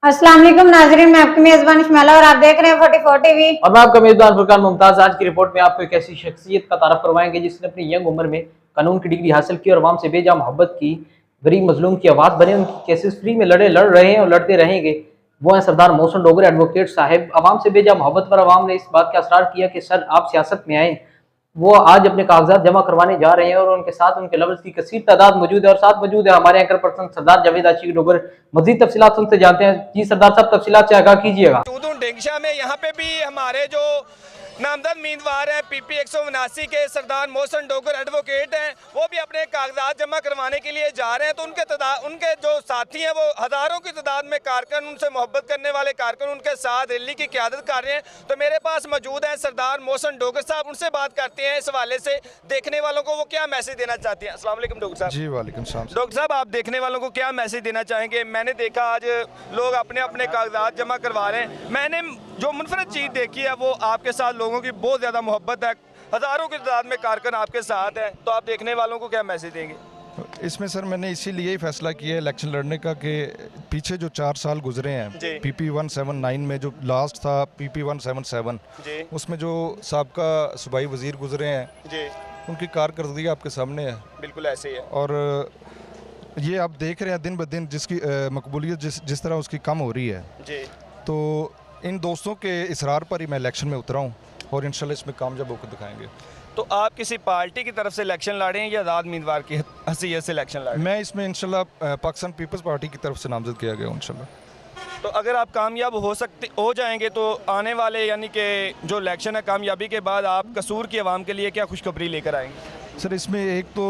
अस्सलाम वालेकुम नाजरीन, मैं आपकी मेजबान इस्माइला और आप देख रहे हैं 44 टीवी। और मैं आपका मेजबान फुरकान मुमताज। आज की रिपोर्ट में आपको एक ऐसी शख्सियत का तारफ करवाएंगे जिसने अपनी यंग उम्र में कानून की डिग्री हासिल की और अवाम से बेजा मोहब्बत की, गरीब मजलूम की आवाज़ बने, उनकी केसेस फ्री में लड़ रहे हैं और लड़ते रहेंगे। वो हैं सरदार मोहसिन डोगर एडवोकेट साहब। अवाम से बेजा मोहब्बत पर अवाम ने इस बात का असरार किया कि सर आप सियासत में आए। वो आज अपने कागजात जमा करवाने जा रहे हैं और उनके साथ उनके लफ्ज़ की कसीर तादाद मौजूद है और साथ मौजूद है हमारे एंकर पर्सन सरदार जावेद आशिक डोगर। मजीद तफसीलात सुनते जानते हैं। जी सरदार साहब, तफसीलात से आगाह कीजिएगा। डेंगशा में यहाँ पे भी हमारे जो नामजद उम्मीदवार हैं पीपी 179 के सरदार मोहसिन डोगर एडवोकेट हैं, वो भी अपने कागजात जमा करवाने के लिए जा रहे हैं। तो उनके जो साथी हैं वो हज़ारों की तादाद में कारकुन, उनसे मोहब्बत करने वाले कारकुन उनके साथ रैली की क़यादत कर रहे हैं। तो मेरे पास मौजूद हैं सरदार मोहसिन डोगर साहब, उनसे बात करते हैं इस हवाले से देखने वालों को वो क्या मैसेज देना चाहते हैं। अस्सलाम वालेकुम डॉक्टर साहब। जी वालेकुम सलाम। डॉक्टर साहब, आप देखने वालों को क्या मैसेज देना चाहेंगे? मैंने देखा आज लोग अपने अपने कागजात जमा करवा रहे हैं। मैंने जो मुनफरद चीज़ देखी है वो आपके साथ लोगों की बहुत ज़्यादा मोहब्बत है, हज़ारों की तादाद में कारकुन आपके साथ हैं। तो आप देखने वालों को क्या मैसेज देंगे? इसमें सर मैंने इसीलिए ही फैसला किया है इलेक्शन लड़ने का कि पीछे जो 4 साल गुजरे हैं पीपी 179 में, जो लास्ट था पीपी 177, उसमें जो साबका सूबाई वज़ीर गुजरे हैं उनकी कारकर्दगी आपके सामने है। बिल्कुल ऐसे ही है। और ये आप देख रहे हैं दिन ब दिन जिसकी मकबूलियत जिस तरह उसकी कम हो रही है जी। तो इन दोस्तों के इसरार पर ही मैं इलेक्शन में उतरा हूँ और इंशाल्लाह इसमें कामयाब होकर दिखाएंगे। तो आप किसी पार्टी की तरफ से इलेक्शन लड़े हैं या आज़ाद उम्मीदवार की हैसियत से इलेक्शन लड़े? मैं इसमें इंशाल्लाह पाकिस्तान पीपल्स पार्टी की तरफ से नामजद किया गया इंशाल्लाह। तो अगर आप कामयाब हो जाएंगे तो आने वाले यानी कि जो इलेक्शन है, कामयाबी के बाद आप कसूर की आवाम के लिए क्या खुशखबरी लेकर आएंगे? सर इसमें एक तो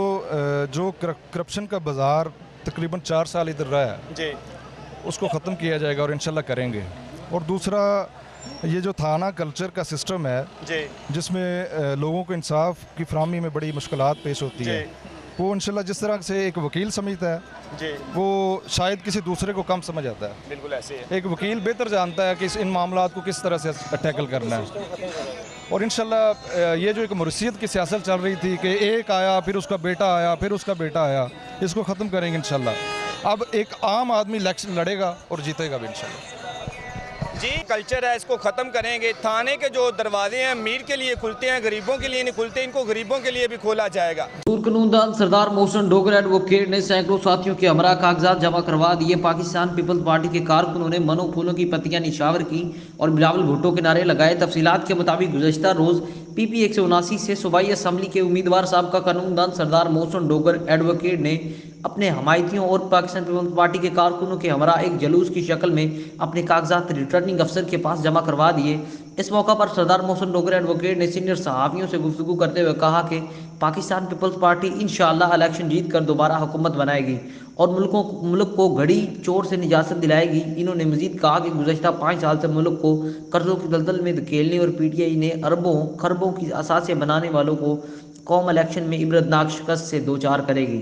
जो करप्शन का बाज़ार तकरीबन 4 साल इधर रहा है जी, उसको ख़त्म किया जाएगा और इंशाल्लाह करेंगे। और दूसरा ये जो थाना कल्चर का सिस्टम है जी, जिसमें लोगों को इंसाफ की फराहमी में बड़ी मुश्किलात पेश होती है, वो इंशाल्लाह जिस तरह से एक वकील समझता है जी, वो शायद किसी दूसरे को कम समझ आता है। बिल्कुल ऐसे है। एक वकील बेहतर जानता है कि इन मामलात को किस तरह से टैकल करना है। और इंशाल्लाह ये जो एक मुर्शियत की सियासत चल रही थी कि एक आया फिर उसका बेटा आया फिर उसका बेटा आया, इसको ख़त्म करेंगे इंशाल्लाह। अब एक आम आदमी इलेक्शन लड़ेगा और जीतेगा भी इंशाल्लाह। जी, कल्चर है, इसको ख़त्म करेंगे। थाने के जो दरवाजे हैं अमीर के लिए खुलते हैं, गरीबों के लिए नहीं खुलते, इनको गरीबों के लिए भी खोला जाएगा। कानूनदान सरदार मोहसिन डोगर एडवोकेट ने सैकड़ों साथियों के हमरा कागजात जमा करवा दिए। पाकिस्तान पीपल्स पार्टी के कारकुनों ने मनो फूलों की पत्तियां निशावर की और बिलावल भुट्टो के नारे लगाए। तफसीलात के मुताबिक गुज़श्ता रोज़ पीपी 179 से सूबाई असम्बली के उम्मीदवार साहब का कानूनदान सरदार मोहसिन डोगर एडवोकेट ने अपने हमायतियों और पाकिस्तान पीपल्स पार्टी के कारकुनों के हमरा एक जलूस की शक्ल में अपने कागजात रिटर्निंग अफसर के पास जमा करवा दिए। इस मौका पर सरदार मोहसिन डोगर एडवोकेट ने सीनियर सहाफ़ियों से गुफ्तगू करते हुए कहा कि पाकिस्तान पीपल्स पार्टी इंशाअल्लाह इलेक्शन जीत कर दोबारा हुकूमत बनाएगी और मुल्क को घड़ी चोर से निजात दिलाएगी। इन्होंने मजीद कहा कि गुज़श्ता 5 साल से मुल्क को कर्जों की दलदल में धकेलने और पीटीआई ने अरबों खरबों की असासे बनाने वालों को कौम इलेक्शन में इबरतनाक शिकस्त से दो चार करेगी।